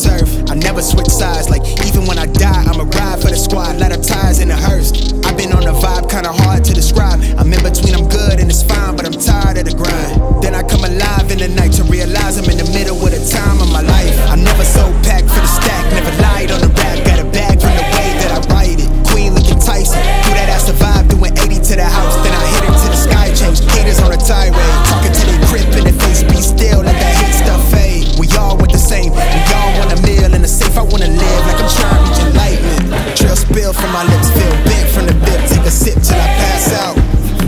turf. I never switch sides, like even when I die, I'ma ride for the squad. Lot of ties in the hearse. I've been on the vibe, kinda hard to describe. I'm in between, I'm good and it's fine, but I'm tired of the grind. Then I come alive in the night to realize I'm in the middle of the time of my life. I never so packed for the stack, never lied on the rap. Got a bag from the way that I write it. Queen looking Tyson, do that ass survive, doing 80 to the house. Then I hit it to the sky, change haters on a tirade. Talking to their grip in the face, be still, let that hate stuff fade. We all want the same, we all want a meal in the safe. I wanna live like I'm trying to reach enlightenment. Trail spill from my lips, feel bent from the bip. Take a sip till I pass out.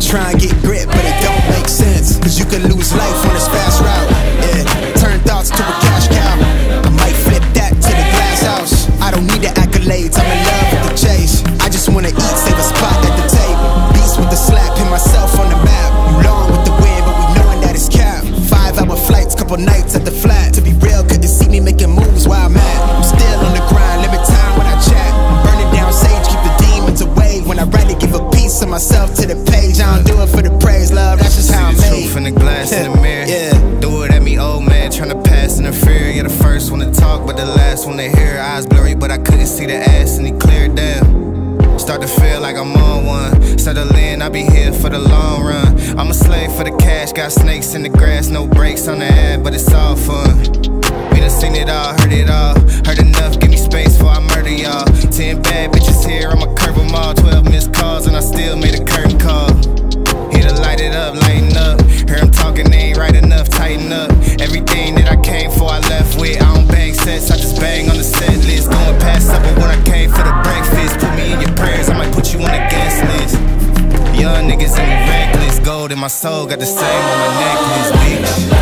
Try and get grit, but it don't make sense, cause you can lose life on this fast route. Yeah, turn thoughts to a cash cow. I might flip that to the glass house. I don't need the accolades, I'm in love with the chase. I just wanna eat, save a spot at the table. Beast with the slap, hit myself on the map. You long with the wind, but we knowing that it's cap. 5-hour flights, couple nights at the flat. To be real, couldn't see me making moves while I'm at. I'm still on the grind, limit time when I chat. I'm burning down sage, keep the demons away. When I write it, give a piece of myself to the page. I don't do it for the praise, love, that's just how I'm made. Truth in the glass in the mirror. Do it at me, old man, tryna pass in the fear. You're the first one to talk, but the last one to hear. Eyes blurry, but I couldn't see the ass, and he cleared down. Start to feel like I'm on one. Settle in, I'll be here for the long run. I'm a slave for the cash, got snakes in the grass. No brakes on the ad, but it's all fun. We done seen it all, heard it all. Heard enough, give me space before I murder y'all. 10 bad bitches here, I'ma curve them all. 12 missed calls, and I still made a curtain call. Here to light it up, lighten up. Hear him talking, they ain't right enough, tighten up. Everything that I came for, I left with. I don't bang sets, I just bang on the set list. Going past supper when I came for the breakfast. Put me in your prayers, I might put you on the guest list. Young niggas and me reckless. Gold in my soul, got the same on my necklace, bitch.